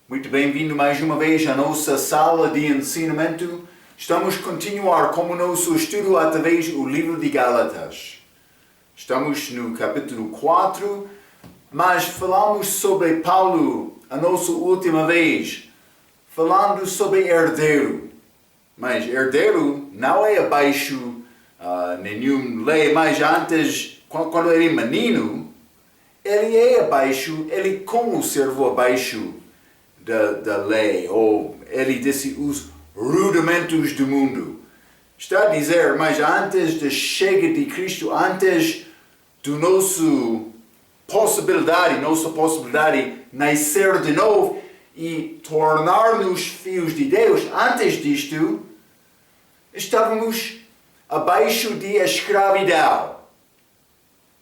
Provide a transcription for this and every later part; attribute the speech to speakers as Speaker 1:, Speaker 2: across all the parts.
Speaker 1: Muito bem-vindo mais uma vez à nossa sala de ensinamento. Estamos a continuar com o nosso estudo através do livro de Gálatas. Estamos no capítulo 4, mas falamos sobre Paulo a nossa última vez, falando sobre herdeiro. Mas herdeiro não é abaixo nenhum lei, mas antes, quando ele é menino, ele é abaixo, ele como servo abaixo da lei, ou ele disse os rudimentos do mundo. Está a dizer, mas antes da chegada de Cristo, antes do nossa possibilidade nascer de novo e tornar-nos filhos de Deus, antes disto, estávamos abaixo de escravidão,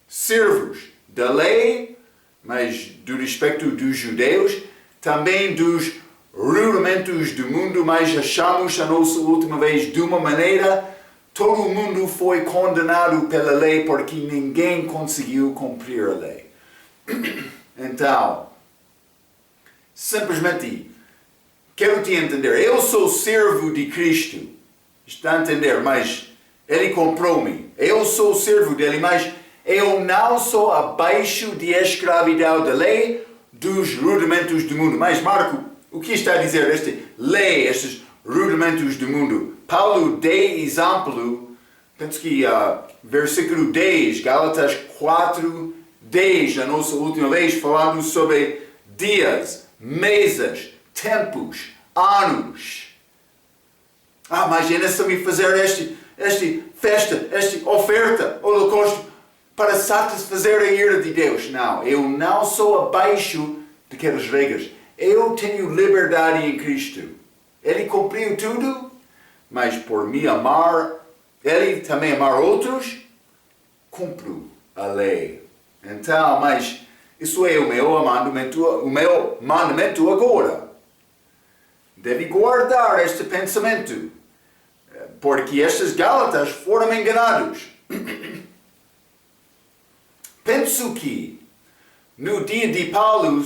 Speaker 1: servos da lei, mas do respeito dos judeus, também dos rudimentos do mundo, mas achamos a nossa última vez de uma maneira, todo mundo foi condenado pela lei porque ninguém conseguiu cumprir a lei. Então, simplesmente, quero te entender, eu sou servo de Cristo, está a entender, mas Ele comprou-me, eu sou servo dele, mas eu não sou abaixo de escravidão da lei, dos rudimentos do mundo. Mas Marco, o que está a dizer esta lei, estes rudimentos do mundo? Paulo dá exemplo, penso que versículo 10, Gálatas 4, 10, a nossa última vez, falando sobre dias, meses, tempos, anos. Mas é necessário fazer esta festa, esta oferta, holocausto, para satisfazer a ira de Deus. Não, eu não sou abaixo daquelas regras. Eu tenho liberdade em Cristo. Ele cumpriu tudo, mas por me amar, Ele também amar outros, cumpro a lei. Então, mas isso é o meu mandamento agora. Deve guardar este pensamento, porque estes Gálatas foram enganados. Penso que no dia de Paulo,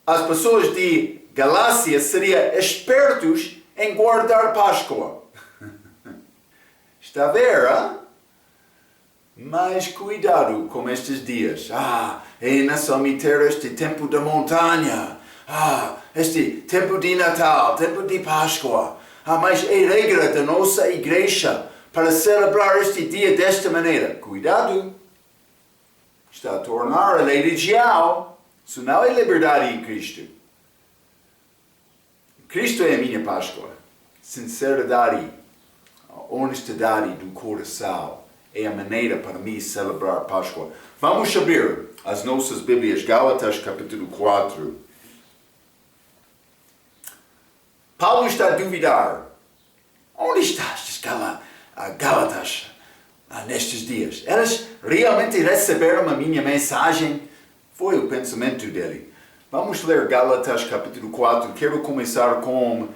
Speaker 1: as pessoas de Galácia seriam espertos em guardar Páscoa. Está a ver, Mas cuidado com estes dias. É necessário ter este tempo da montanha. Este tempo de Natal, tempo de Páscoa. Mas é regra da nossa igreja para celebrar este dia desta maneira. Cuidado! Está a tornar a religião. Isso não é liberdade em Cristo. Cristo é a minha Páscoa. Sinceridade, honestidade do coração é a maneira para mim celebrar Páscoa. Vamos abrir as nossas Bíblias, Gálatas capítulo 4. Paulo está a duvidar. Onde está estes Gálatas nestes dias? Eles realmente receberam a minha mensagem? Foi o pensamento dele. Vamos ler Gálatas capítulo 4. Quero começar com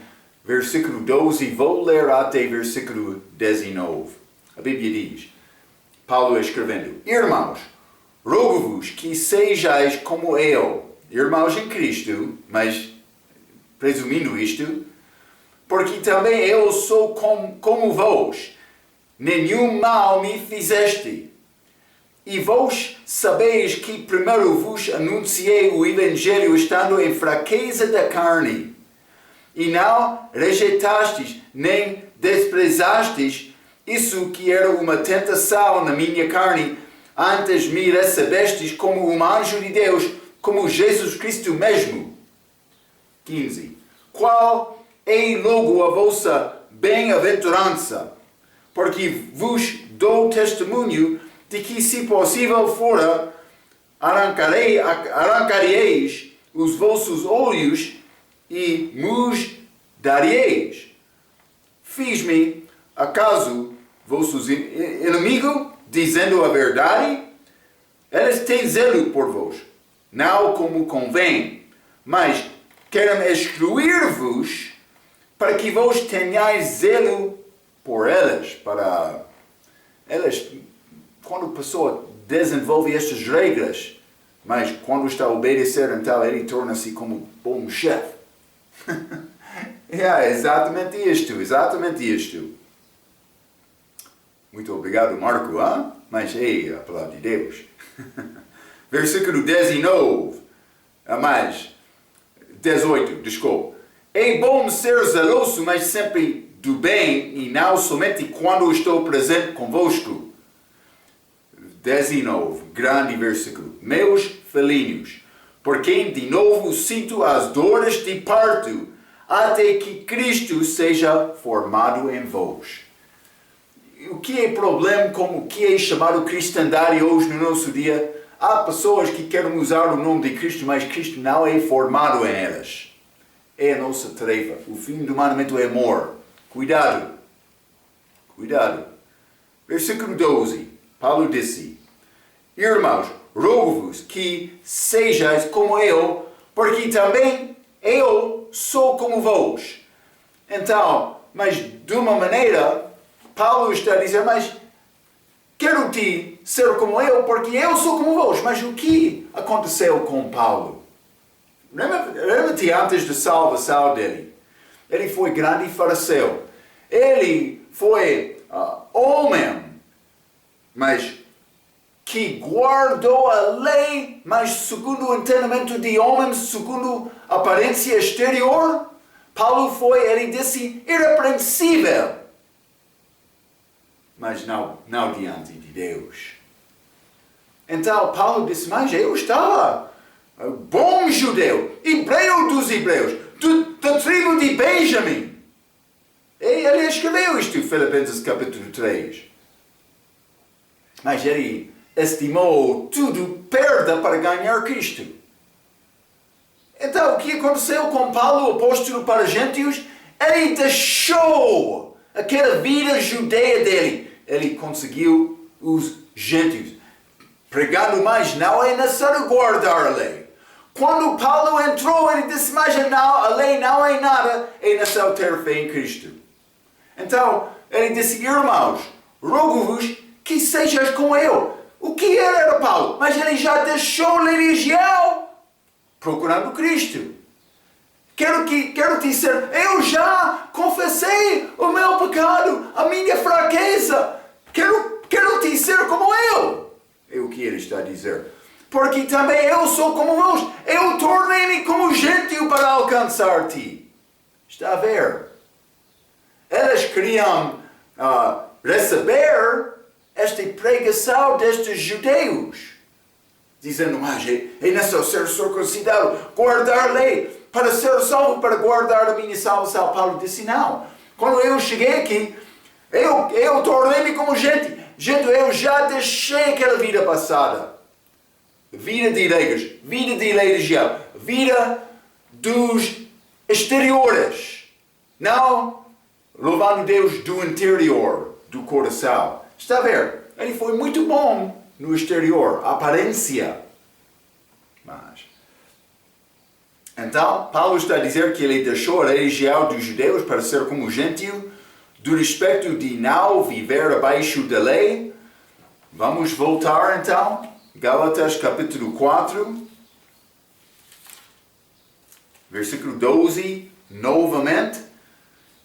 Speaker 1: versículo 12 e vou ler até versículo 19. A Bíblia diz, Paulo escrevendo, Irmãos, rogo-vos que sejais como eu, irmãos em Cristo, mas presumindo isto, porque também eu sou como vós, nenhum mal me fizeste. E vós sabeis que primeiro vos anunciei o Evangelho estando em fraqueza da carne, e não rejeitastes nem desprezastes isso que era uma tentação na minha carne, antes me recebestes como um anjo de Deus, como Jesus Cristo mesmo. 15. Qual é logo a vossa bem-aventurança, porque vos dou testemunho de que, se possível fora, arrancareis os vossos olhos e nos dareis. Fiz-me, acaso, vossos inimigos, dizendo a verdade? Eles têm zelo por vós, não como convém, mas querem excluir-vos para que vós tenhais zelo por elas, quando a pessoa desenvolve estas regras, Mas quando está a obedecer, então ele torna-se como um bom chefe. É exatamente isto. Muito obrigado, Marco, hein? Mas é a palavra de Deus. Versículo 19. Mais 18, desculpa. É bom ser zeloso, mas sempre do bem, e não somente quando estou presente convosco. 19, grande versículo. Meus filhinhos, por quem de novo sinto as dores de parto, até que Cristo seja formado em vós. O que é problema com o que é chamado cristandade hoje no nosso dia? Há pessoas que querem usar o nome de Cristo, mas Cristo não é formado em elas. É a nossa tarefa. O fim do mandamento é amor. Cuidado. Versículo 12. Paulo disse: Irmãos, rogo-vos que sejais como eu, porque também eu sou como vós. Então, mas de uma maneira, Paulo está a dizer, mas quero-te ser como eu, porque eu sou como vós. Mas o que aconteceu com Paulo? Lembra-te antes da salvação dele. Ele foi grande fariseu. Ele foi homem, mas que guardou a lei, mas segundo o entendimento de homens, segundo a aparência exterior. Paulo foi, ele disse, irrepreensível. Mas não diante de Deus. Então Paulo disse, mas eu estava bom judeu, hebreu dos hebreus, da tribo de Benjamim. E ele escreveu isto em Filipenses capítulo 3. Mas ele estimou tudo perda para ganhar Cristo. Então o que aconteceu com Paulo, o apóstolo para gentios? Ele deixou aquela vida judeia dele. Ele conseguiu os gentios. Pregando mais, não é necessário guardar a lei. Quando Paulo entrou, ele disse, mas a lei não é nada, é necessário ter fé em Cristo. Então, ele disse, irmãos, rogo-vos que sejais como eu. O que era Paulo? Mas ele já deixou a religião procurando Cristo. Quero te ser, eu já confessei o meu pecado, a minha fraqueza. Quero te ser como eu. É o que ele está a dizer. Porque também eu sou como vós. Eu tornei-me como gentio para alcançar-te. Está a ver? Elas queriam receber esta pregação destes judeus. Dizendo, mas é necessário ser circuncidado, guardar a lei, para ser salvo, para guardar a minha salvação. Paulo disse, não. Quando eu cheguei aqui, eu tornei-me como gente. Gente, eu já deixei aquela vida passada. Vida de igrejas, vida de religião, vida dos exteriores. Não louvando Deus do interior, do coração. Está a ver? Ele foi muito bom no exterior, a aparência. Mas, então, Paulo está a dizer que ele deixou a religião dos judeus para ser como gentio, do respeito de não viver abaixo da lei. Vamos voltar então, Gálatas capítulo 4, versículo 12, novamente.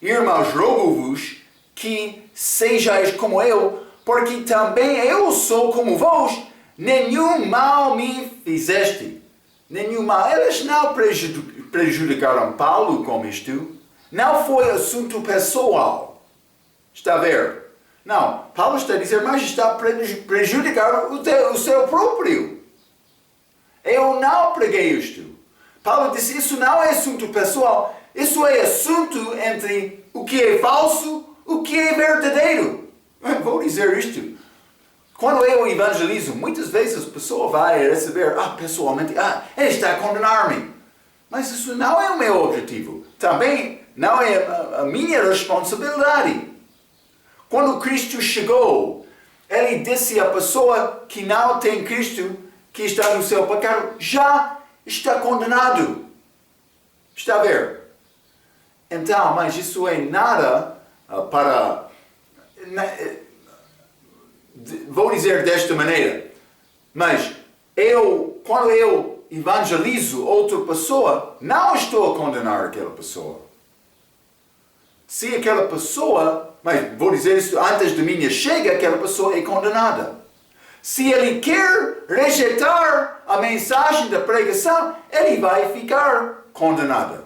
Speaker 1: Irmãos, rogo-vos que sejais como eu, porque também eu sou como vós, nenhum mal me fizeste. Nenhum mal. Eles não prejudicaram Paulo com isto. Não foi assunto pessoal. Está a ver? Não. Paulo está a dizer, mas está a prejudicar o seu próprio. Eu não preguei isto. Paulo disse, isso não é assunto pessoal. Isso é assunto entre o que é falso, o que é verdadeiro. Vou dizer isto. Quando eu evangelizo, muitas vezes a pessoa vai receber, pessoalmente, ele está a condenar-me. Mas isso não é o meu objetivo. Também não é a minha responsabilidade. Quando Cristo chegou, ele disse à pessoa que não tem Cristo, que está no seu pecado, já está condenado. Está a ver? Então, mas isso é nada para... Vou dizer desta maneira, mas quando eu evangelizo outra pessoa, não estou a condenar aquela pessoa. Se aquela pessoa, mas vou dizer isso antes de minha chega, aquela pessoa é condenada. Se ele quer rejeitar a mensagem da pregação, ele vai ficar condenado.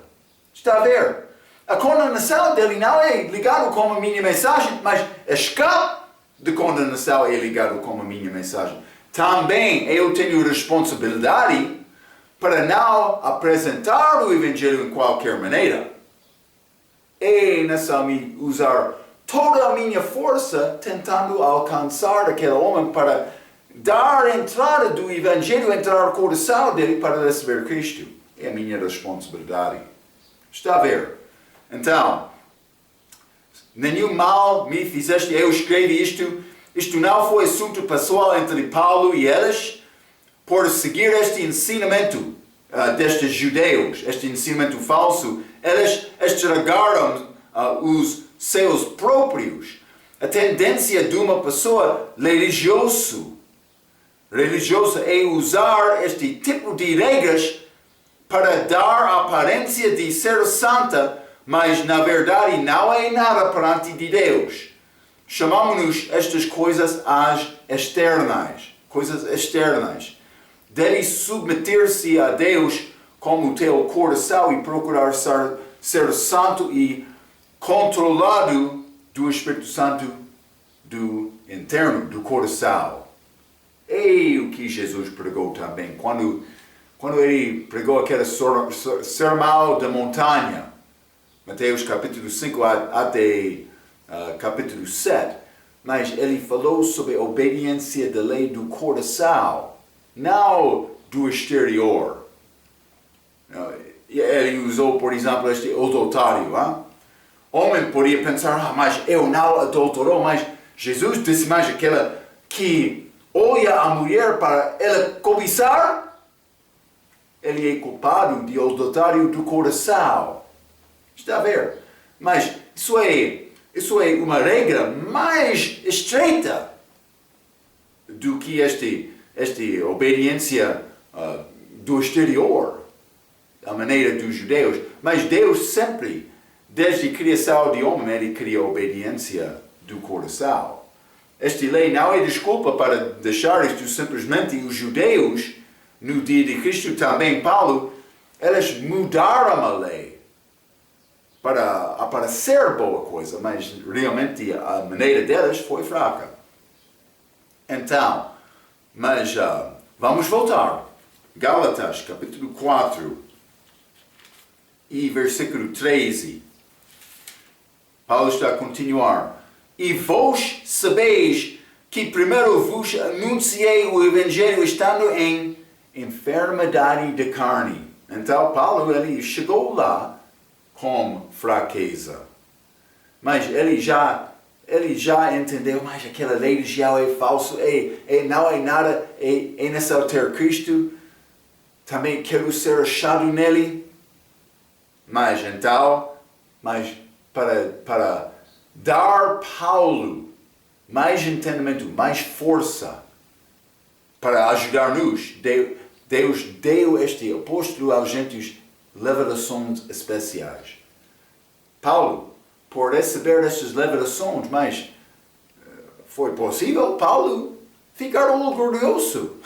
Speaker 1: Está a ver? A condenação dele não é ligada com a minha mensagem, mas a escape de condenação é ligado com a minha mensagem. Também eu tenho responsabilidade para não apresentar o Evangelho em qualquer maneira. E nessa usar toda a minha força tentando alcançar aquele homem para dar a entrada do Evangelho, entrar no coração dele para receber Cristo. É a minha responsabilidade. Está a ver? Então, nenhum mal me fizeste, eu escrevi isto. Isto não foi assunto pessoal entre Paulo e eles, por seguir este ensinamento destes judeus, este ensinamento falso. Eles estragaram os seus próprios. A tendência de uma pessoa religiosa é usar este tipo de regras para dar a aparência de ser santa, mas na verdade não é nada perante de Deus. Chamamos estas coisas as externas, coisas externas. Deve submeter-se a Deus como o teu coração e procurar ser santo e controlado do Espírito Santo do interno, do coração. E o que Jesus pregou também, quando ele pregou aquele sermão da montanha, Mateus capítulo 5 até capítulo 7, mas ele falou sobre a obediência da lei do coração, não do exterior. Ele usou, por exemplo, este adultério. Homem podia pensar, mas eu não adulterou, mas Jesus disse mais aquele que olha a mulher para ela cobiçar, ele é culpado de adultério do coração. Está a ver? Mas isso é uma regra mais estreita do que esta obediência do exterior, a maneira dos judeus. Mas Deus sempre, desde a criação de homem, ele cria a obediência do coração. Esta lei não é desculpa para deixar isto simplesmente. Os judeus, no dia de Cristo, também Paulo, eles mudaram a lei para ser boa coisa, mas realmente a maneira deles foi fraca. Então, mas vamos voltar. Gálatas, capítulo 4 e versículo 13. Paulo está a continuar. E vós sabeis que primeiro vos anunciei o Evangelho estando em enfermidade de carne. Então Paulo ele chegou lá com fraqueza. Mas ele já entendeu, mas aquela religião é falsa, não é nada, é necessário ter Cristo. Também quero ser achado nele. Mas para dar Paulo mais entendimento, mais força para ajudar-nos, Deus deu este apóstolo aos gentios revelações especiais. Paulo, por receber estas revelações, mas foi possível Paulo ficar orgulhoso.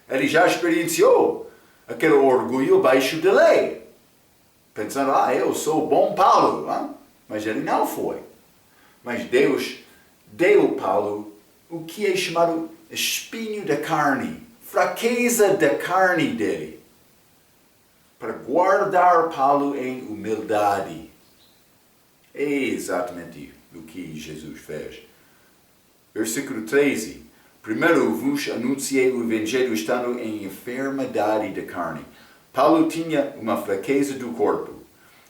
Speaker 1: Ele já experienciou aquele orgulho baixo da lei, pensando, eu sou bom Paulo, mas ele não foi. Mas Deus deu a Paulo o que é chamado espinho da carne, fraqueza da carne dele, para guardar Paulo em humildade. É exatamente o que Jesus fez. Versículo 13. Primeiro vos anunciei o Evangelho estando em enfermidade da carne. Paulo tinha uma fraqueza do corpo.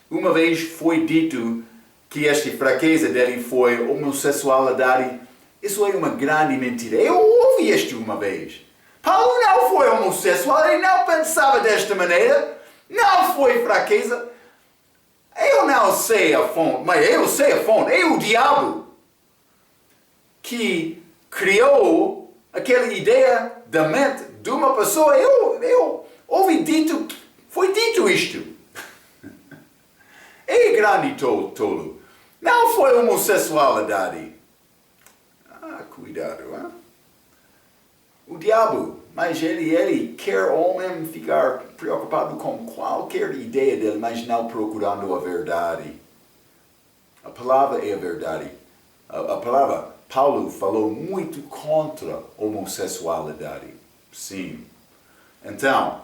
Speaker 1: Uma vez foi dito que esta fraqueza dele foi homossexualidade. Isso é uma grande mentira. Eu ouvi isto uma vez. Paulo não foi homossexual, ele não pensava desta maneira. Não foi fraqueza. Eu não sei a fonte, mas eu sei a fonte. É o diabo que criou aquela ideia da mente de uma pessoa, eu ouvi dito, foi dito isto. É grande tolo. Não foi homossexualidade. Cuidado, hein? O diabo, mas ele quer o homem ficar preocupado com qualquer ideia dele, mas não procurando a verdade. A palavra é a verdade. A palavra, Paulo falou muito contra a homossexualidade. Sim. Então,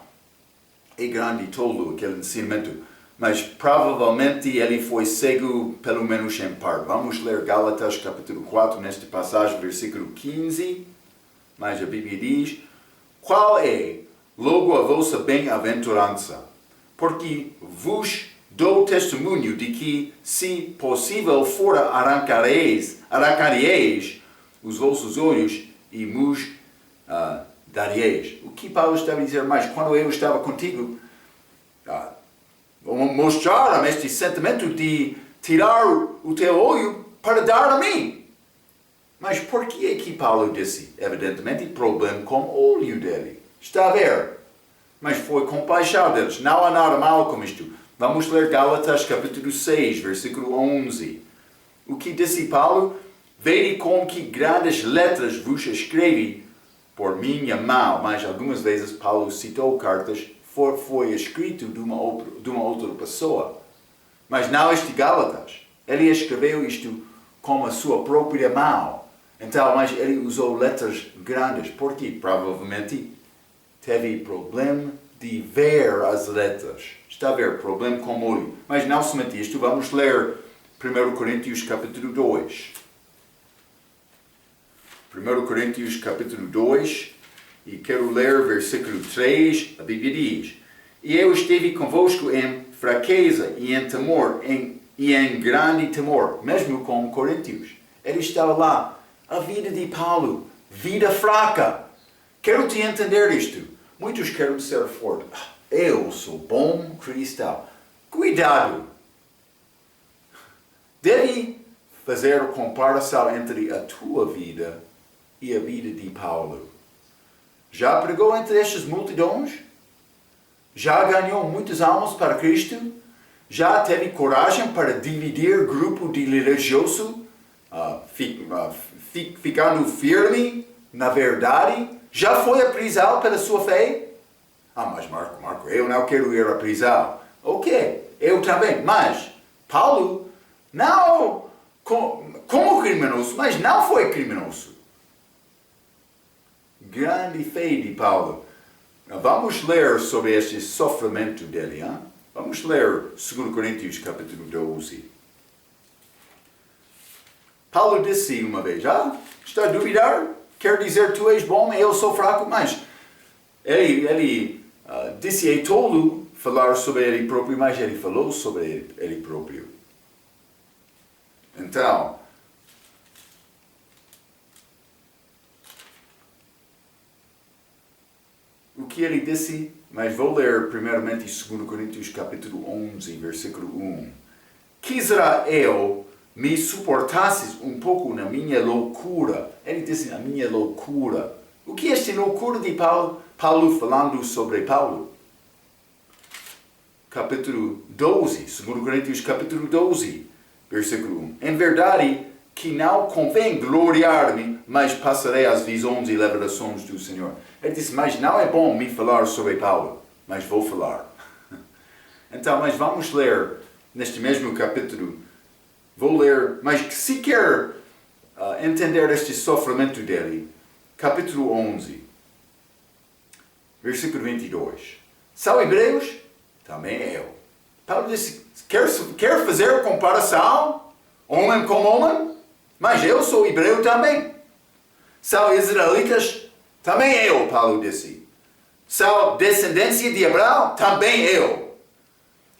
Speaker 1: é grande tolo aquele ensinamento, mas provavelmente ele foi cego pelo menos em parte. Vamos ler Gálatas capítulo 4, nesta passagem, versículo 15. Mas a Bíblia diz: qual é logo a vossa bem-aventurança? Porque vos dou testemunho de que, se possível fora, arrancareis os vossos olhos e vos dareis. O que Paulo estava a dizer mais? Quando eu estava contigo, mostraram este sentimento de tirar o teu olho para dar a mim. Mas por que é que Paulo disse? Evidentemente, problema com o olho dele. Está a ver? Mas foi compaixão deles. Não há nada mal com isto. Vamos ler Gálatas capítulo 6, versículo 11. O que disse Paulo? Vede com que grandes letras vos escrevi por minha mão. Mas algumas vezes Paulo citou cartas, foi escrito de uma outra pessoa. Mas não este Gálatas. Ele escreveu isto com a sua própria mão. Então, mas ele usou letras grandes, porque provavelmente teve problema de ver as letras. Está a ver, problema com o olho. Mas não somente isto, vamos ler 1 Coríntios capítulo 2. 1 Coríntios capítulo 2, e quero ler versículo 3, a Bíblia diz: e eu estive convosco em fraqueza e em temor, e em grande temor, mesmo com Coríntios. Ele estava lá. A vida de Paulo, vida fraca. Quero te entender isto. Muitos querem ser fortes. Eu sou bom cristão. Cuidado. Deve fazer a comparação entre a tua vida e a vida de Paulo. Já pregou entre estas multidões? Já ganhou muitas almas para Cristo? Já teve coragem para dividir grupo de religioso? Ficando firme na verdade? Já foi à prisão pela sua fé? Mas Marco, eu não quero ir à prisão. Ok, eu também. Mas Paulo, não como criminoso, mas não foi criminoso. Grande fé de Paulo. Vamos ler sobre este sofrimento dele. Hein? Vamos ler 2 Coríntios capítulo 12. Paulo disse uma vez: está a duvidar? Quer dizer, tu és bom e eu sou fraco? Mas ele disse, é tolo falar sobre ele próprio, mas ele falou sobre ele próprio. Então, o que ele disse? Mas vou ler primeiramente 2 Coríntios capítulo 11, versículo 1. Quisera eu me suportasses um pouco na minha loucura. Ele disse, na minha loucura. O que é esta loucura de Paulo? Paulo falando sobre Paulo. Capítulo 12, 2 Coríntios capítulo 12, versículo 1. Em verdade que não convém gloriar-me, mas passarei as visões e revelações do Senhor. Ele disse, mas não é bom me falar sobre Paulo, mas vou falar. Então, mas vamos ler neste mesmo capítulo. Vou ler, mas se quer entender este sofrimento dele, capítulo 11, versículo 22. São hebreus? Também eu. Paulo disse, quer fazer comparação? Homem com homem? Mas eu sou hebreu também. São israelitas? Também eu, Paulo disse. São descendência de Abraão? Também eu.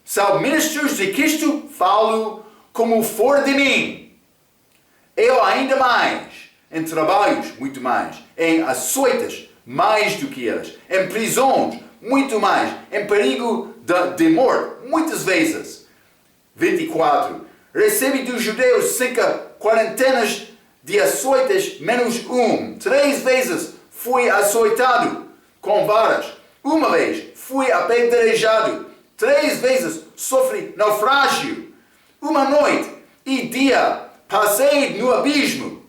Speaker 1: São ministros de Cristo? Falo como for de mim. Eu ainda mais, em trabalhos, muito mais, em açoites, mais do que eles, em prisões, muito mais, em perigo de morte, muitas vezes. 24. Recebi dos judeus 5 quarentenas de açoites, menos 1. 3 vezes fui açoitado. com varas. Uma vez fui apedrejado. 3 vezes sofri naufrágio. Uma noite e dia passei no abismo.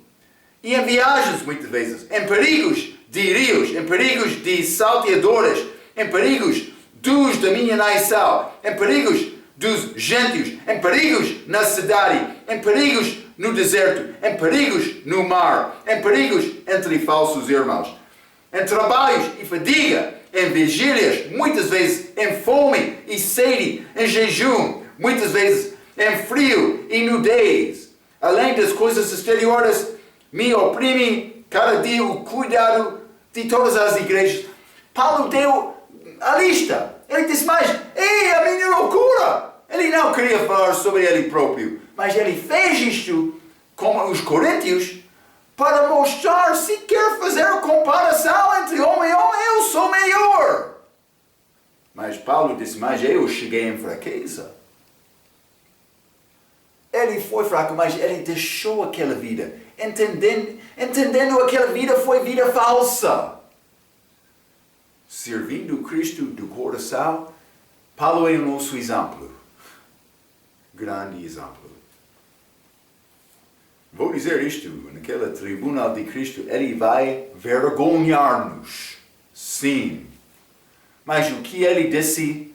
Speaker 1: E em viagens, muitas vezes, em perigos de rios, em perigos de salteadores, em perigos dos da minha nação, em perigos dos gentios, em perigos na cidade, em perigos no deserto, em perigos no mar, em perigos entre falsos irmãos, em trabalhos e fadiga, em vigílias, muitas vezes em fome e sede, em jejum, muitas vezes em frio e nudez. Além das coisas exteriores, me oprime cada dia o cuidado de todas as igrejas. Paulo deu a lista. Ele disse, mas, a minha loucura! Ele não queria falar sobre ele próprio, mas ele fez isto, como os coríntios, para mostrar, se quer fazer a comparação entre homem e homem, eu sou melhor. Mas Paulo disse, mas eu cheguei em fraqueza. Ele foi fraco, mas ele deixou aquela vida. Entendendo aquela vida foi vida falsa. Servindo Cristo do coração, Paulo é o nosso exemplo. Grande exemplo. Vou dizer isto, naquela tribunal de Cristo, ele vai vergonhar-nos. Sim. Mas o que ele disse,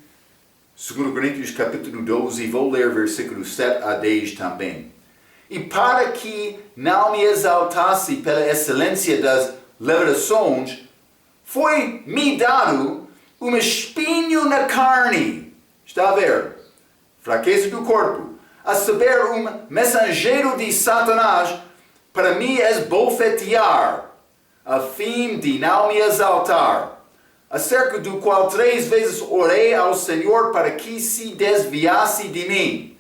Speaker 1: 2 Coríntios capítulo 12, vou ler versículos 7 a 10 também. E para que não me exaltasse pela excelência das revelações, foi-me dado um espinho na carne. Está a ver? Fraqueza do corpo. A saber, um mensageiro de Satanás para me esbofetear, a fim de não me exaltar, acerca do qual 3 vezes orei ao Senhor para que se desviasse de mim.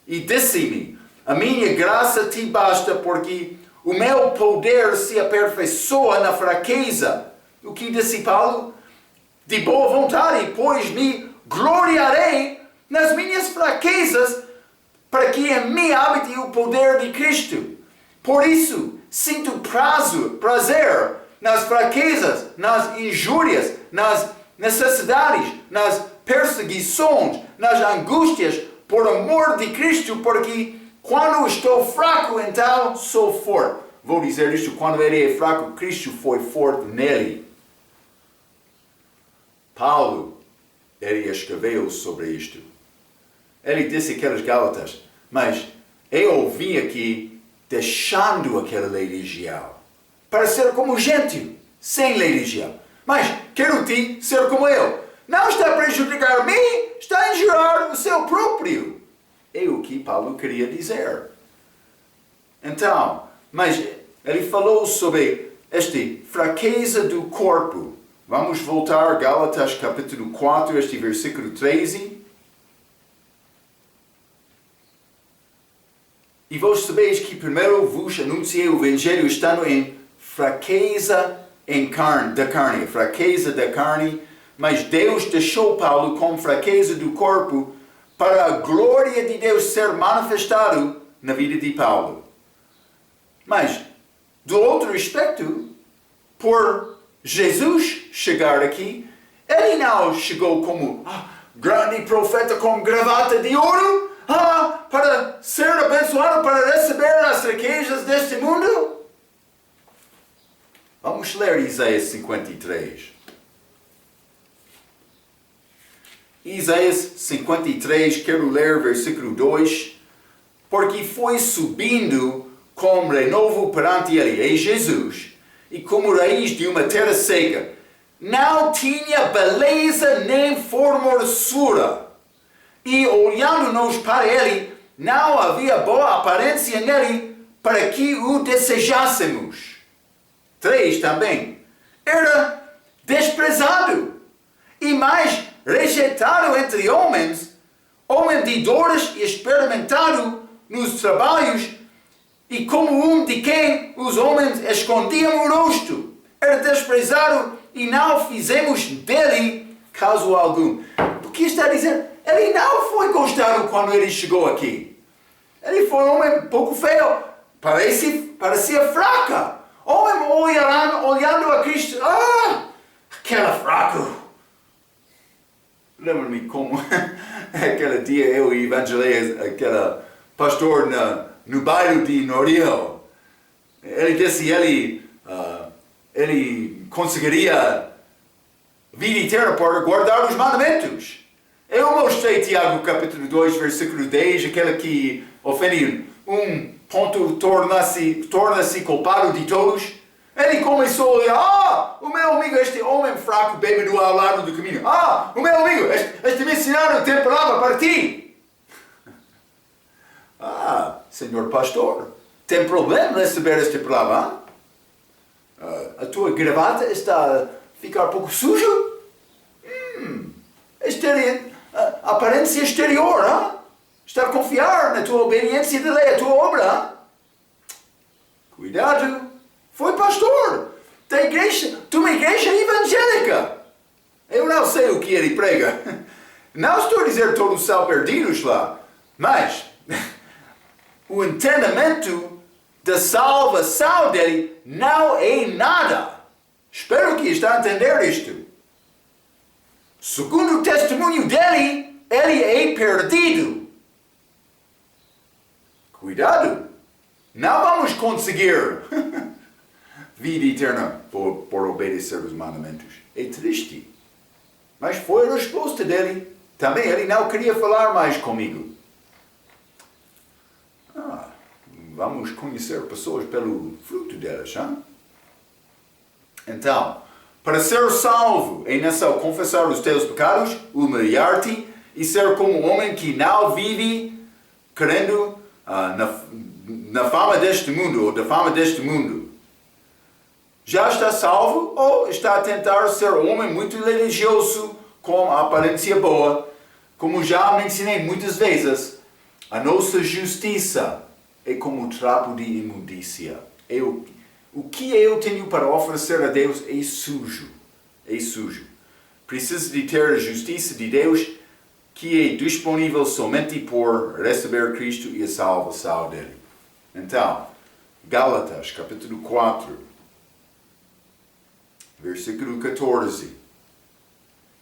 Speaker 1: E disse-me, a minha graça te basta, porque o meu poder se aperfeiçoa na fraqueza. O que disse Paulo? De boa vontade, pois me gloriarei nas minhas fraquezas, para que em mim habite o poder de Cristo. Por isso, sinto prazer nas fraquezas, nas injúrias, nas necessidades, nas perseguições, nas angústias, por amor de Cristo, porque quando estou fraco, então sou forte. Vou dizer isto, quando ele é fraco, Cristo foi forte nele. Paulo, ele escreveu sobre isto. Ele disse àqueles Gálatas, mas eu vim aqui deixando aquela religião, para ser como gente, sem religião. Mas quero te ser como eu. Não está a prejudicar a mim, está a injurar o seu próprio. É o que Paulo queria dizer. Então, mas ele falou sobre esta fraqueza do corpo. Vamos voltar a Gálatas capítulo 4, este versículo 13. E vós sabeis que primeiro vos anunciei o Evangelho estando em fraqueza da carne, mas Deus deixou Paulo com fraqueza do corpo para a glória de Deus ser manifestado na vida de Paulo. Mas, do outro aspecto, por Jesus chegar aqui, ele não chegou como grande profeta com gravata de ouro, para ser abençoado, para receber as riquezas deste mundo. Vamos ler Isaías 53. Isaías 53, quero ler versículo 2. Porque foi subindo com renovo perante ele, é Jesus, e como raiz de uma terra seca. Não tinha beleza nem formosura. E olhando-nos para ele, não havia boa aparência nele para que o desejássemos. 3 também. Era desprezado e mais rejeitado entre homens, homem de dores e experimentado nos trabalhos, e como um de quem os homens escondiam o rosto. Era desprezado e não fizemos dele caso algum. O que está a dizer? Ele não foi gostado quando ele chegou aqui. Ele foi um homem um pouco feio. Parecia fraca. Homem olhando a Cristo. aquele fraco. Lembro-me como aquele dia eu evangelizei aquele pastor no bairro de Noriel. Ele disse que ele conseguiria vida eterna para guardar os mandamentos. Eu mostrei Tiago capítulo 2, versículo 10, aquele que ofende ponto torna-se culpado de todos. Ele começou a olhar, o meu amigo, este homem fraco bêbado ao lado do caminho. O meu amigo, este missionário tem palavra para ti. Senhor pastor, tem problema receber esta palavra? A tua gravata está a ficar um pouco sujo? Aparência exterior, está a confiar na tua obediência de lei, a tua obra. Cuidado, foi pastor de uma igreja evangélica. Eu não sei o que ele prega. Não estou a dizer todos são perdidos lá, mas o entendimento da salvação dele não é nada. Espero que está a entender isto. Segundo o testemunho dele, ele é perdido. Cuidado, não vamos conseguir vida eterna por obedecer os mandamentos. É triste. Mas foi a resposta dele. Também ele não queria falar mais comigo. Vamos conhecer pessoas pelo fruto delas, Então, para ser salvo é necessário confessar os teus pecados, humilhar-te e ser como um homem que não vive crendo na fama deste mundo ou da fama deste mundo. Já está salvo ou está a tentar ser um homem muito religioso com aparência boa? Como já mencionei muitas vezes, a nossa justiça é como trapo de imundícia. O que eu tenho para oferecer a Deus é sujo. É sujo. Preciso de ter a justiça de Deus que é disponível somente por receber Cristo e a salvação dele. Então, Gálatas, capítulo 4, versículo 14.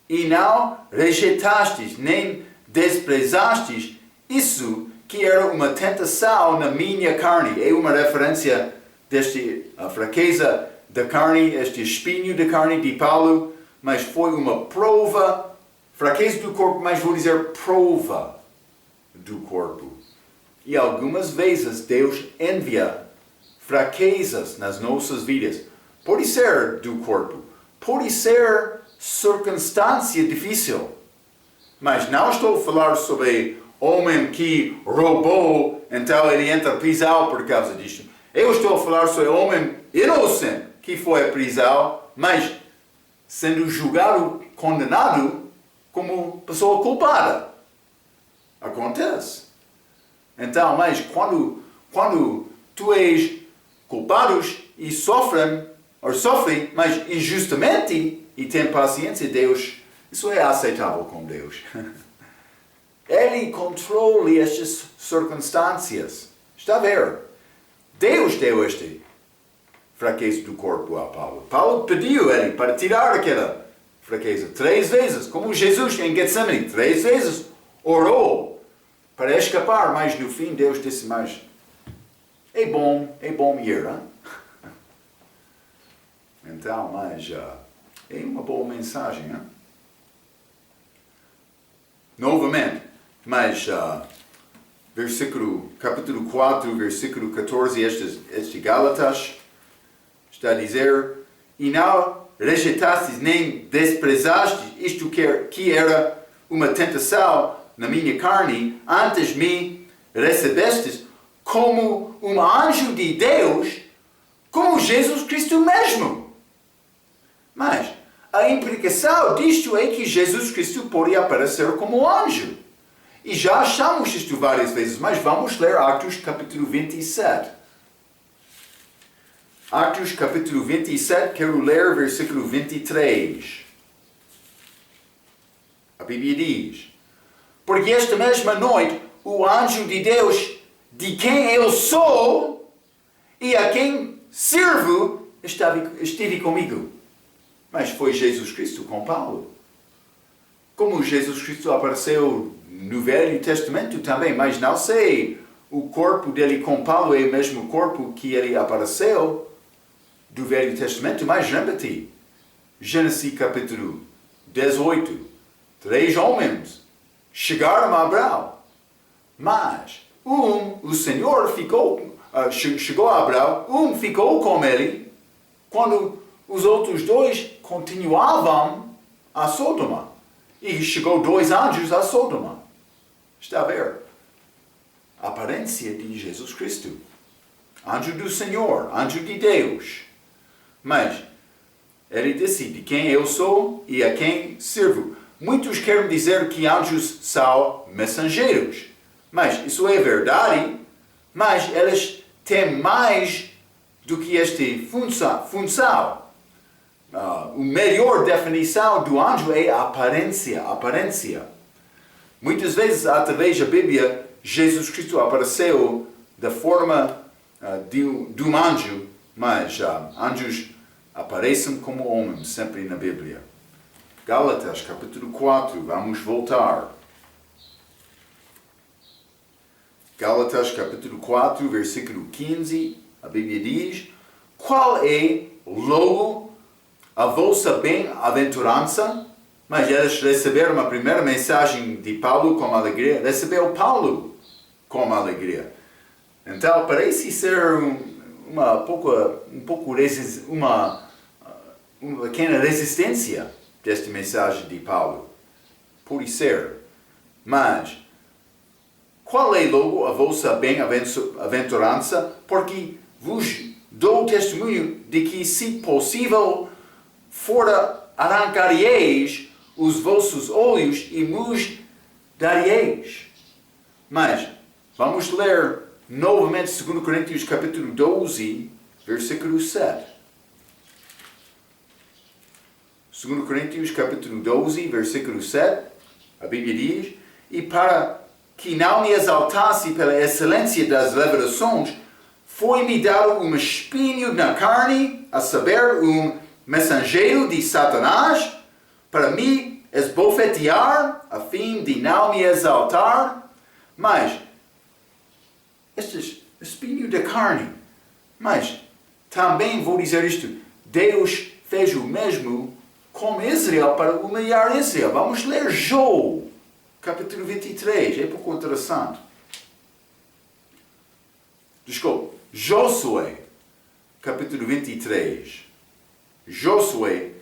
Speaker 1: E não rejeitastes nem desprezastes isso que era uma tentação na minha carne. É uma referência desta fraqueza da carne, este espinho da carne de Paulo, mas foi uma prova, fraqueza do corpo, mas vou dizer prova do corpo. E algumas vezes Deus envia fraquezas nas nossas vidas. Pode ser do corpo, pode ser circunstância difícil. Mas não estou a falar sobre homem que roubou, então ele entra na prisão por causa disto. Eu estou a falar sobre homem inocente que foi à prisão, mas sendo julgado, condenado como pessoa culpada. Acontece. Então, mas quando tu és culpado e sofre, mas injustamente, e tem paciência, Deus, isso é aceitável com Deus. Ele controla estas circunstâncias. Está a ver? Deus deu esta fraqueza do corpo a Paulo. Paulo pediu ele para tirar aquela fraqueza 3 vezes, como Jesus em Getsemane, 3 vezes orou para escapar, mas no fim Deus disse mais, é bom ir, hein? Então, mas é uma boa mensagem, hein? Novamente, mas capítulo 4, versículo 14, este Gálatas, está a dizer, e não rejeitastes nem desprezastes isto que era uma tentação na minha carne, antes me recebestes como um anjo de Deus, como Jesus Cristo mesmo. Mas a implicação disto é que Jesus Cristo pode aparecer como anjo. E já achamos isto várias vezes, mas vamos ler Atos capítulo 27. Atos capítulo 27, quero ler versículo 23. A Bíblia diz, porque esta mesma noite o anjo de Deus, de quem eu sou e a quem sirvo, esteve comigo. Mas foi Jesus Cristo com Paulo. Como Jesus Cristo apareceu no Velho Testamento também, mas não sei, o corpo dele com Paulo é o mesmo corpo que ele apareceu do Velho Testamento, mas lembra-te, Gênesis capítulo 18, 3 homens chegaram a Abraão, mas o Senhor chegou a Abraão, ficou com ele, quando os outros 2 continuavam a Sodoma. E chegou 2 anjos a Sodoma. Está a ver? A aparência de Jesus Cristo. Anjo do Senhor, anjo de Deus. Mas ele decide quem eu sou e a quem sirvo. Muitos querem dizer que anjos são mensageiros. Mas isso é verdade, mas eles têm mais do que esta função. A melhor definição do anjo é a aparência. Muitas vezes, através da Bíblia, Jesus Cristo apareceu da forma de um anjo, mas anjos aparecem como homens, sempre na Bíblia. Gálatas, capítulo 4, vamos voltar. Gálatas, capítulo 4, versículo 15, a Bíblia diz: qual é logo a vossa bem-aventurança? Mas eles receberam a primeira mensagem de Paulo com alegria. Recebeu Paulo com alegria. Então parece ser uma pequena resistência desta mensagem de Paulo. Pode ser. Mas qual é logo a vossa bem-aventurança? Porque vos dou testemunho de que, se possível, fora arrancareis os vossos olhos e nos dareis. Mas vamos ler novamente 2 Coríntios capítulo 12, versículo 7. 2 Coríntios capítulo 12, versículo 7, a Bíblia diz: e para que não me exaltasse pela excelência das revelações, foi-me dado um espinho na carne, a saber, mensageiro de Satanás, para me esbofetear, a fim de não me exaltar. Mas, este espinho da carne, mas também vou dizer isto: Deus fez o mesmo com Israel para humilhar Israel. Vamos ler Jó, capítulo 23, é pouco interessante. Desculpe, Josué, capítulo 23. Josué,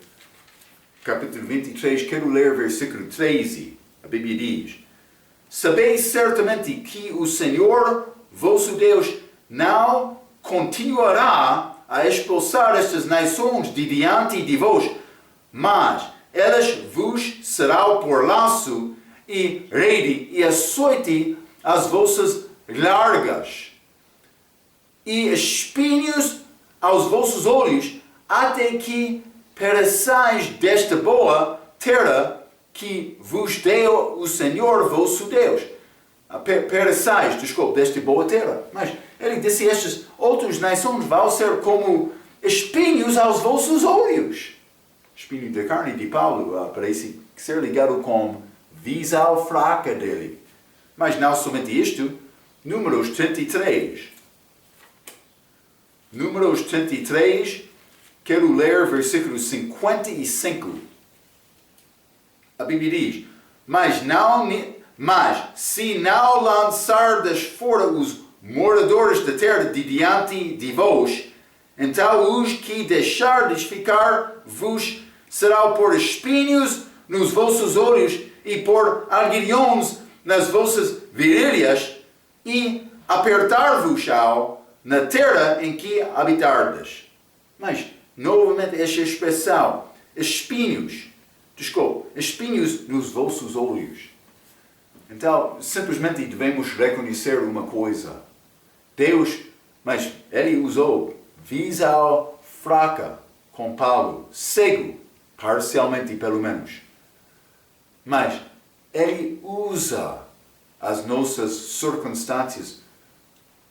Speaker 1: capítulo 23, quero ler versículo 13. A Bíblia diz: sabeis certamente que o Senhor, vosso Deus, não continuará a expulsar estas nações de diante de vós, mas elas vos serão por laço e rede e açoite as vossas largas, e espinhos aos vossos olhos, até que pereçais desta boa terra que vos deu o Senhor vosso Deus. Pereçais, desculpe, desta boa terra. Mas ele disse: estas outras nações vão ser como espinhos aos vossos olhos. Espinho da carne de Paulo parece ser ligado com visão fraca dele. Mas não somente isto. Números 33. Números 33, quero ler versículo 55. A Bíblia diz: mas se não lançardes fora os moradores da terra de diante de vós, então os que deixardes ficar vos serão por espinhos nos vossos olhos e por aguilhões nas vossas virilhas, e apertar-vos-ão na terra em que habitardes. Mas, novamente, esta expressão, espinhos nos vossos olhos. Então, simplesmente devemos reconhecer uma coisa. Deus, mas ele usou visão fraca com Paulo, cego, parcialmente pelo menos. Mas ele usa as nossas circunstâncias,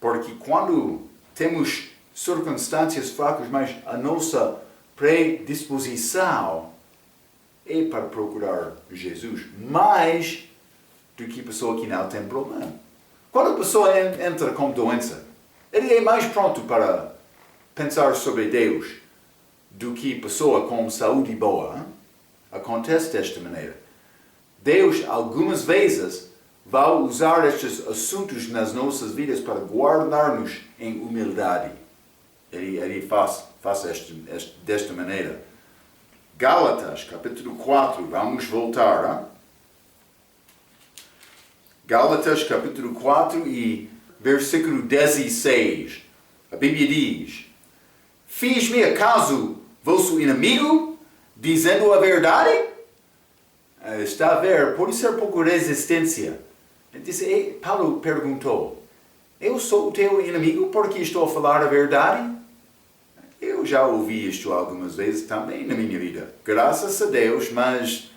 Speaker 1: porque quando temos circunstâncias fracas, mas a nossa predisposição é para procurar Jesus mais do que a pessoa que não tem problema. Quando a pessoa entra com doença, ele é mais pronto para pensar sobre Deus do que a pessoa com saúde boa. Hein? Acontece desta maneira. Deus, algumas vezes, vai usar estes assuntos nas nossas vidas para guardar-nos em humildade. Ele faz desta maneira. Gálatas, capítulo 4, vamos voltar. Hein? Gálatas, capítulo 4 e versículo 16. A Bíblia diz: Fiz-me acaso vosso inimigo, dizendo a verdade? Está a ver, pode ser um pouco resistência. Paulo perguntou: eu sou o teu inimigo porque estou a falar a verdade? Eu já ouvi isto algumas vezes também na minha vida. Graças a Deus, mas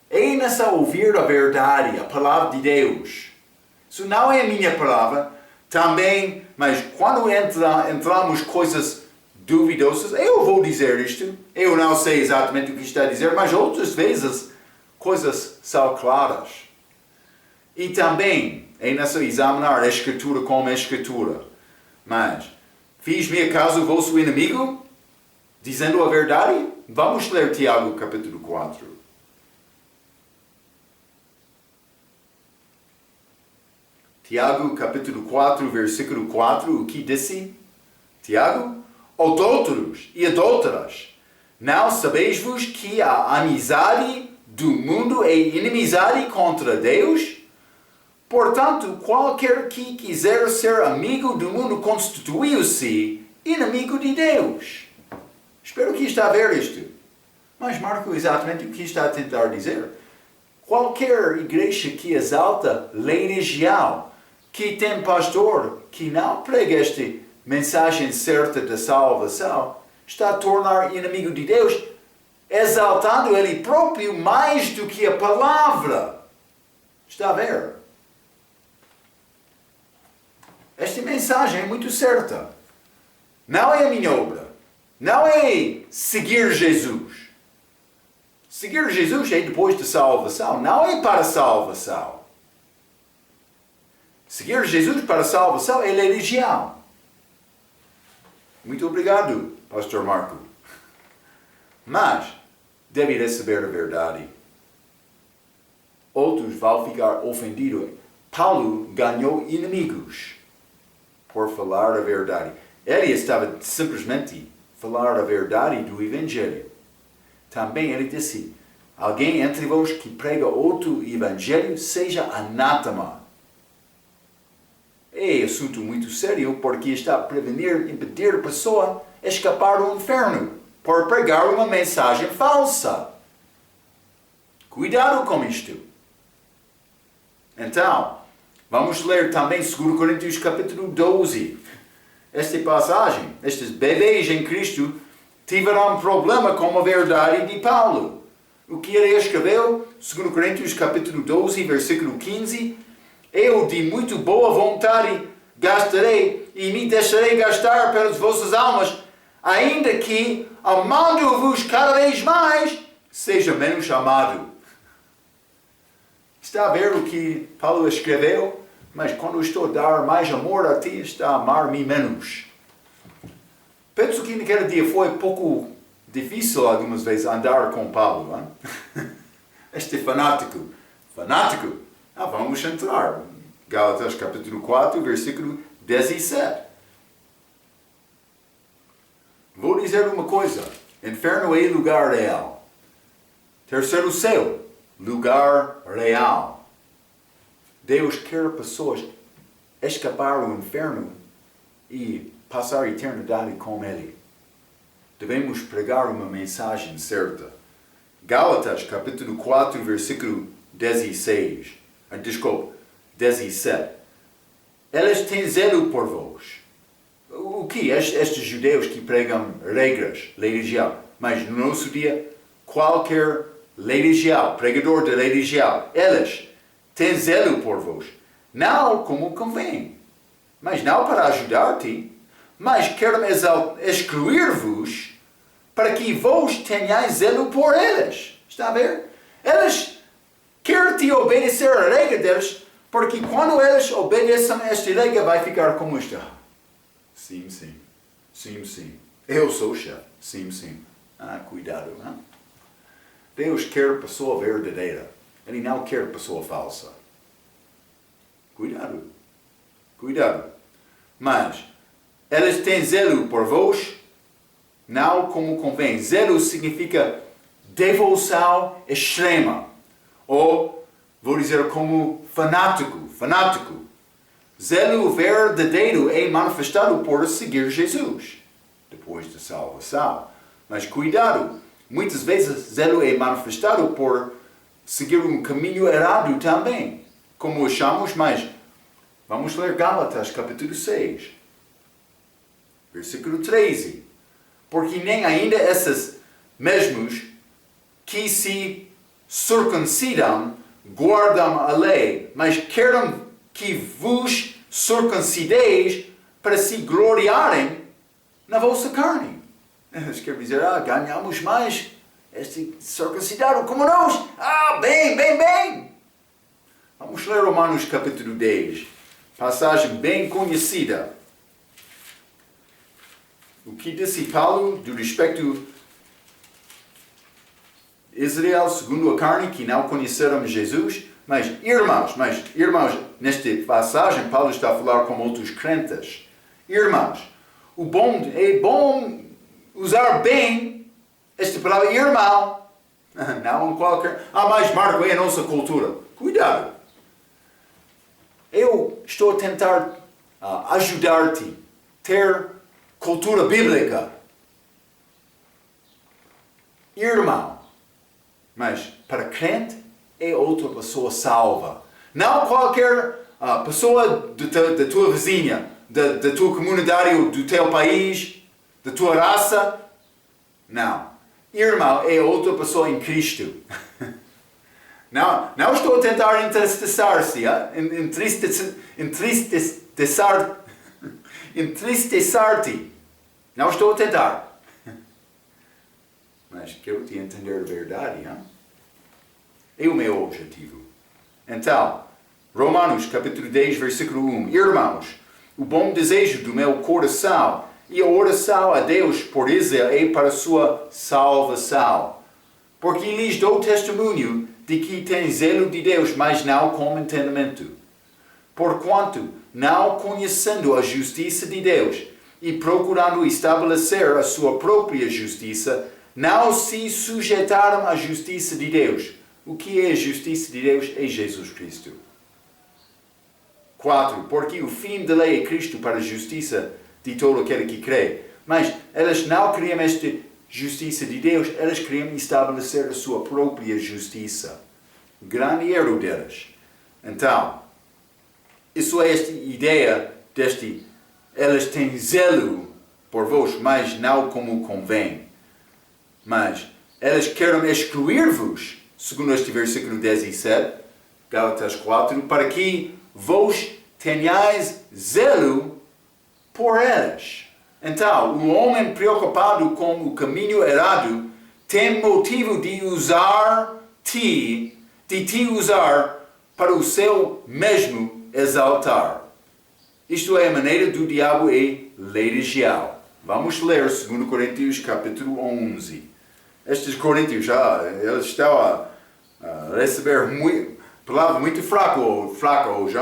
Speaker 1: é nessa ouvir a verdade, a palavra de Deus. Isso não é a minha palavra também, mas quando entramos coisas duvidosas, eu vou dizer isto. Eu não sei exatamente o que está a dizer, mas outras vezes coisas são claras. E também é nessa examinar a Escritura como a Escritura. Mas, fiz-me acaso vosso inimigo, dizendo a verdade? Vamos ler Tiago capítulo 4. Tiago capítulo 4, versículo 4, o que disse? Tiago, adúlteros e adúlteras, não sabeis-vos que a amizade do mundo é inimizade contra Deus? Portanto, qualquer que quiser ser amigo do mundo constituiu-se inimigo de Deus. Espero que está a ver isto. Mas marco exatamente o que está a tentar dizer. Qualquer igreja que exalta lei religião, que tem pastor, que não prega esta mensagem certa da salvação, está a tornar inimigo de Deus, exaltando ele próprio mais do que a palavra. Está a ver? Esta mensagem é muito certa. Não é a minha obra. Não é seguir Jesus. Seguir Jesus é depois da salvação. Não é para a salvação. Seguir Jesus para a salvação é religião. Muito obrigado, Pastor Marco. Mas deve receber a verdade. Outros vão ficar ofendidos. Paulo ganhou inimigos por falar a verdade. Ele estava simplesmente a falar a verdade do Evangelho. Também ele disse: alguém entre vós que prega outro Evangelho seja anátema. É assunto muito sério porque está a prevenir, impedir a pessoa a escapar do inferno por pregar uma mensagem falsa. Cuidado com isto. Então, vamos ler também 2 Coríntios capítulo 12. Esta passagem, estes bebês em Cristo tiveram um problema com a verdade de Paulo. O que ele escreveu? 2 Coríntios capítulo 12, versículo 15. Eu de muito boa vontade gastarei e me deixarei gastar pelas vossas almas, ainda que, amando-vos cada vez mais, seja menos amado. Está a ver o que Paulo escreveu? Mas quando estou a dar mais amor a ti, está a amar-me menos. Penso que naquele dia foi um pouco difícil algumas vezes andar com Paulo. Hein? Este fanático. Fanático? Vamos entrar. Gálatas capítulo 4, versículo 17. Vou dizer uma coisa. Inferno é lugar real. Terceiro céu, lugar real. Deus quer pessoas escapar do inferno e passar a eternidade com Ele. Devemos pregar uma mensagem certa. Gálatas, capítulo 4, versículo 16. Desculpe, 17. Eles têm zelo por vós. O que? Estes judeus que pregam regras, lei religião. Mas no nosso dia, qualquer lei religião, pregador de lei religião, eles têm zelo por vós. Não como convém. Mas não para ajudar-te, mas querem excluir-vos para que vós tenhais zelo por eles. Está a ver? Eles querem te obedecer a regra deles, porque quando eles obedecem a esta regra, vai ficar como está. Sim, sim. Sim, sim. Eu sou o chefe. Sim, sim. Cuidado, não? Deus quer pessoa verdadeira. Ele não quer pessoa falsa. Cuidado. Cuidado. Mas, eles têm zelo por vós, não como convém. Zelo significa devoção extrema. Ou, vou dizer como fanático. Zelo verdadeiro é manifestado por seguir Jesus, depois da salvação. Mas cuidado, muitas vezes zelo é manifestado por seguir um caminho errado também. Como achamos, mas vamos ler Gálatas capítulo 6, versículo 13. Porque nem ainda esses mesmos que se circuncidam guardam a lei, mas querem que vos circuncideis para se gloriarem na vossa carne. Eles querem dizer, ganhamos mais este circuncidado como nós. Bem. Vamos ler Romanos capítulo 10, passagem bem conhecida. O que disse Paulo do respeito de Israel segundo a carne, que não conheceram Jesus. Mas, irmãos, nesta passagem, Paulo está a falar com outros crentes. Irmãos, é bom usar bem esta palavra irmão. Não qualquer... mas Marco, é a nossa cultura. Cuidado. Eu estou a tentar ajudar-te a ter cultura bíblica. Irmão. Mas, para crente, é outra pessoa salva. Não qualquer pessoa da tua vizinha, da tua comunidade, do teu país, da tua raça. Não. Irmão é outra pessoa em Cristo. Não estou a tentar entristecer-se, entristecer-te. Não estou a tentar. Mas quero te entender a verdade, é o meu objetivo. Então, Romanos capítulo 10, versículo 1. Irmãos, o bom desejo do meu coração e a oração a Deus por Israel é para a sua salvação. Porque lhes dou testemunho de que têm zelo de Deus, mas não com entendimento. Porquanto, não conhecendo a justiça de Deus e procurando estabelecer a sua própria justiça, não se sujeitaram à justiça de Deus. O que é a justiça de Deus? É Jesus Cristo. 4. Porque o fim da lei é Cristo para a justiça de todo aquele que crê. Mas elas não queriam esta justiça de Deus, elas queriam estabelecer a sua própria justiça. Grande erro delas. Então, isso é esta ideia deste, elas têm zelo por vós, mas não como convém. Mas elas querem excluir-vos, segundo este versículo 17, Gálatas 4, para que vós tenhais zelo por elas. Então, um homem preocupado com o caminho errado tem motivo de te usar para o seu mesmo exaltar. Isto é a maneira do diabo leirijal. Vamos ler 2 Coríntios capítulo 11. Estes coríntios eles estão a receber palavra muito fraca hoje.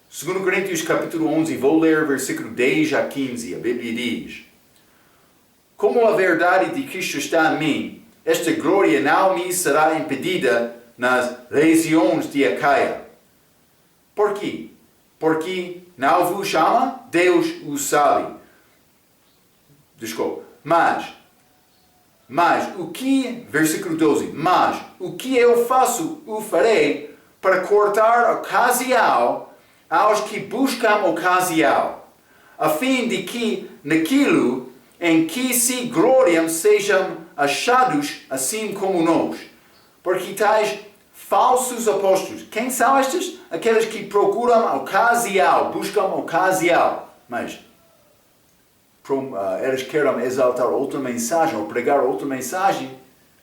Speaker 1: 2 Coríntios capítulo 11, vou ler versículo 10 a 15. A Bíblia diz: Como a verdade de Cristo está em mim, esta glória não me será impedida nas regiões de Acaia. Por quê? Porque não vos ama? Deus o sabe. Desculpa. Mas o que, versículo 12, mas o que eu faço, o farei para cortar ocasião aos que buscam ocasião, a fim de que naquilo em que se gloriam sejam achados assim como nós. Porque tais falsos apóstolos, quem são estes? Aqueles que procuram ocasião, buscam ocasião. Mas eles querem exaltar outra mensagem ou pregar outra mensagem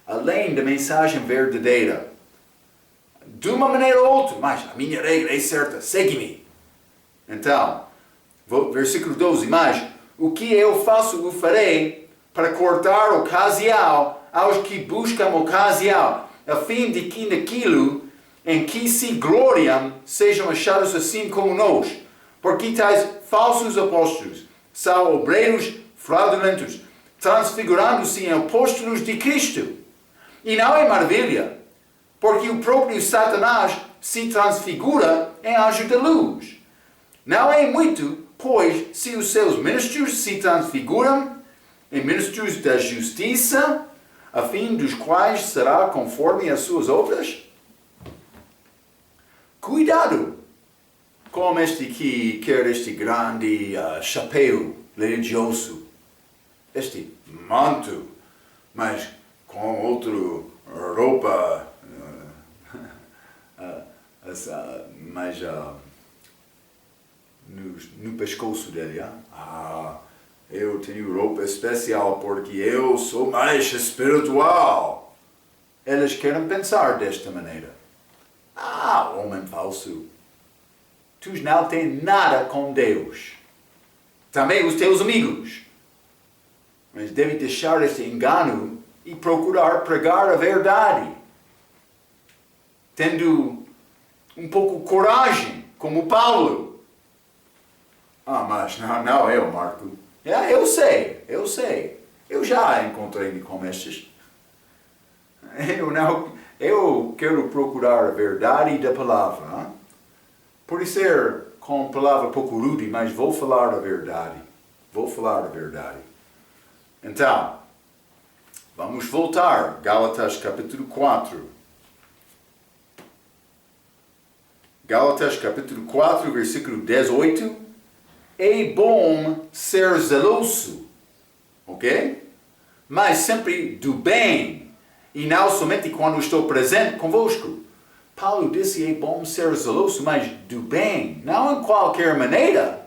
Speaker 1: além da mensagem verdadeira. De uma maneira ou outra, mas a minha regra é certa, segue-me. Então, versículo 12, mas o que eu faço, o farei para cortar ocasião aos que buscam ocasião, a fim de que naquilo em que se gloriam sejam achados assim como nós. Porque tais falsos apóstolos são obreiros fraudulentos, transfigurando-se em apóstolos de Cristo. E não é maravilha, porque o próprio Satanás se transfigura em anjo de luz. Não é muito, pois, se os seus ministros se transfiguram em ministros da justiça, a fim dos quais será conforme as suas obras? Cuidado com este que quer este grande chapéu religioso, este manto, mas com outra roupa, mas no pescoço dele. Eu tenho roupa especial porque eu sou mais espiritual. Eles querem pensar desta maneira. Homem falso, tu não tens nada com Deus. Também os teus amigos. Mas deve deixar esse engano e procurar pregar a verdade. Tendo um pouco de coragem, como Paulo. Mas não eu, Marco. Eu sei. Eu já encontrei-me com estes. Eu quero procurar a verdade da palavra. Pode ser com palavra pouco rude, mas vou falar a verdade. Então, vamos voltar. Gálatas capítulo 4. Gálatas capítulo 4, versículo 18. É bom ser zeloso, ok? Mas sempre do bem, e não somente quando estou presente convosco. Paulo disse, é bom ser zeloso, mas do bem, não em qualquer maneira.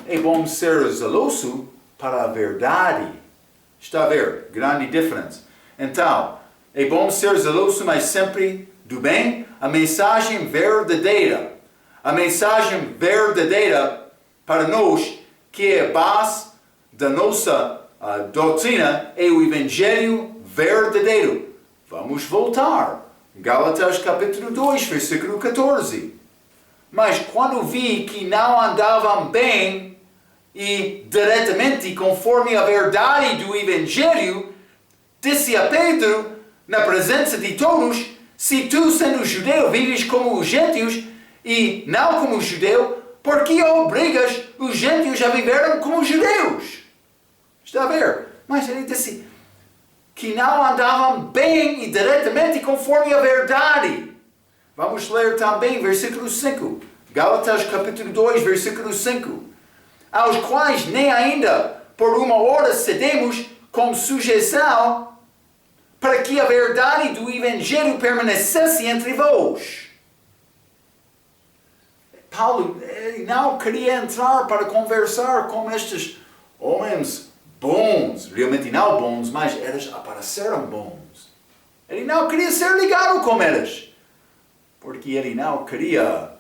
Speaker 1: É bom ser zeloso para a verdade. Está a ver? Grande diferença. Então, é bom ser zeloso, mas sempre do bem. A mensagem verdadeira. A mensagem verdadeira para nós, que é a base da nossa doutrina, é o Evangelho verdadeiro. Vamos voltar. Gálatas capítulo 2, versículo 14. Mas quando vi que não andavam bem e diretamente conforme a verdade do Evangelho, disse a Pedro, na presença de todos, se tu, sendo judeu, vives como os gentios e não como judeu, por que obrigas os gentios a viverem como judeus? Está a ver? Mas ele disse que não andavam bem e diretamente conforme a verdade. Vamos ler também versículo 5. Gálatas capítulo 2, versículo 5. Aos quais nem ainda por uma hora cedemos com sujeição, para que a verdade do Evangelho permanecesse entre vós. Paulo não queria entrar para conversar com estes homens bons, realmente não bons, mas eles apareceram bons. Ele não queria ser ligado com eles, porque ele não queria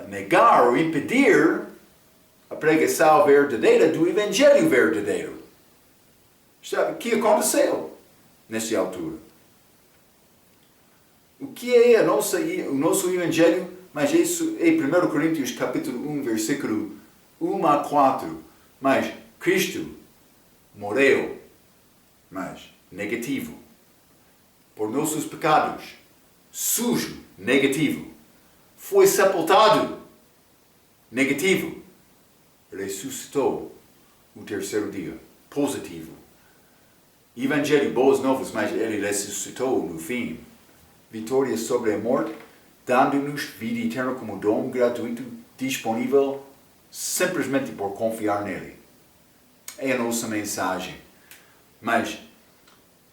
Speaker 1: negar ou impedir a pregação verdadeira do Evangelho verdadeiro. Sabe o que aconteceu nessa altura? O que é o nosso Evangelho? Mas isso é 1 Coríntios capítulo 1, versículo 1 a 4. Mas Cristo morreu, mas negativo, por nossos pecados, sujo, negativo. Foi sepultado, negativo. Ressuscitou o terceiro dia, positivo. Evangelho, boas novas, mas ele ressuscitou no fim. Vitória sobre a morte, dando-nos vida eterna como dom gratuito, disponível simplesmente por confiar nele. É a nossa mensagem. Mas,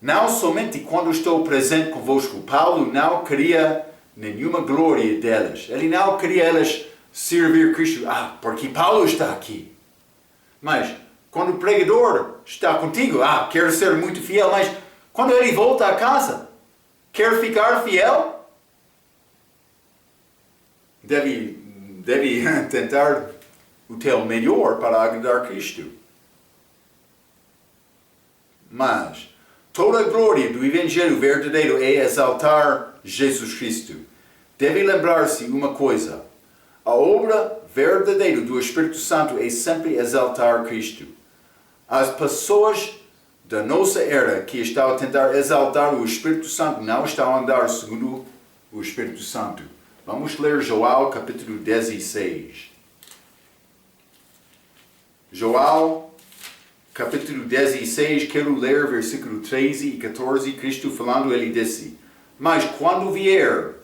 Speaker 1: não somente quando estou presente convosco, Paulo não queria nenhuma glória delas. Ele não queria elas servir Cristo. Porque Paulo está aqui. Mas, Quando o pregador está contigo, quer ser muito fiel, mas quando ele volta a casa, quer ficar fiel? Deve tentar o teu melhor para agradar Cristo. Mas toda a glória do Evangelho verdadeiro é exaltar Jesus Cristo. Deve lembrar-se uma coisa: a obra verdadeira do Espírito Santo é sempre exaltar Cristo. As pessoas da nossa era que estão a tentar exaltar o Espírito Santo não estão a andar segundo o Espírito Santo. Vamos ler João capítulo 16. João capítulo 16, quero ler versículo 13 e 14. Cristo falando, ele disse: mas quando vier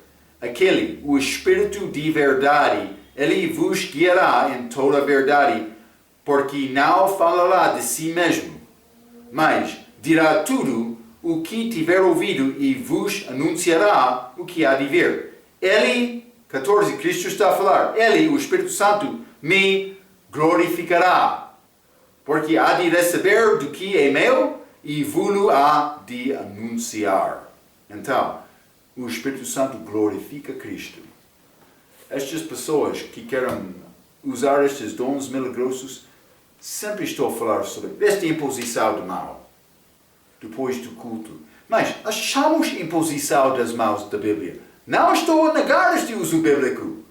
Speaker 1: aquele, o Espírito de verdade, ele vos guiará em toda a verdade, porque não falará de si mesmo, mas dirá tudo o que tiver ouvido e vos anunciará o que há de vir. Ele, 14, Cristo está a falar, ele, o Espírito Santo, me glorificará, porque há de receber do que é meu e vos há de anunciar. Então, o Espírito Santo glorifica Cristo. Estas pessoas que querem usar estes dons milagrosos, sempre estou a falar sobre esta imposição do mal, depois do culto. Mas achamos imposição das mãos da Bíblia. Não estou a negar este uso bíblico.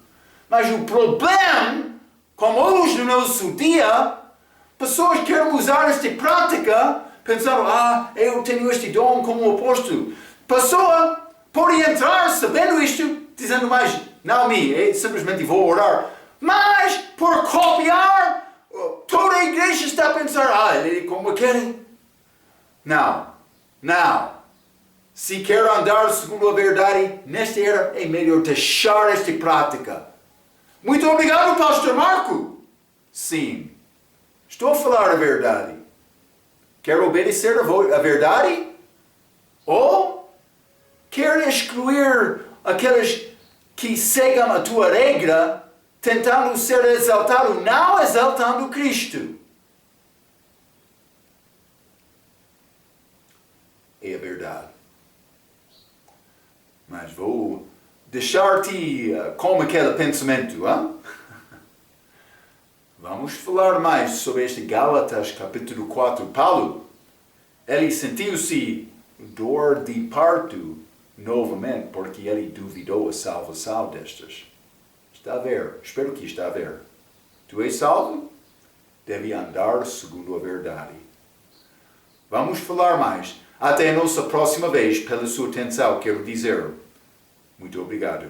Speaker 1: Mas o problema, como hoje no nosso dia, pessoas querem usar esta prática, pensando, eu tenho este dom como apóstolo. Pessoa pode entrar sabendo isto, dizendo, mas não simplesmente vou orar. Mas, por copiar, toda a igreja está a pensar, ele é como aquele. Não. Se quer andar segundo a verdade, nesta era é melhor deixar esta prática. Muito obrigado, pastor Marco. Sim, estou a falar a verdade. Quer obedecer a verdade? Ou quer excluir aqueles que seguem a tua regra, tentando ser exaltado, não exaltando Cristo? É a verdade. Mas vou deixar-te com aquele pensamento. Vamos falar mais sobre este Gálatas capítulo 4. Paulo, ele sentiu-se dor de parto novamente, porque ele duvidou a salvação destas. Está a ver? Espero que está a ver. Tu és salvo? Deve andar segundo a verdade. Vamos falar mais. Até a nossa próxima vez, pela sua atenção, quero dizer muito obrigado.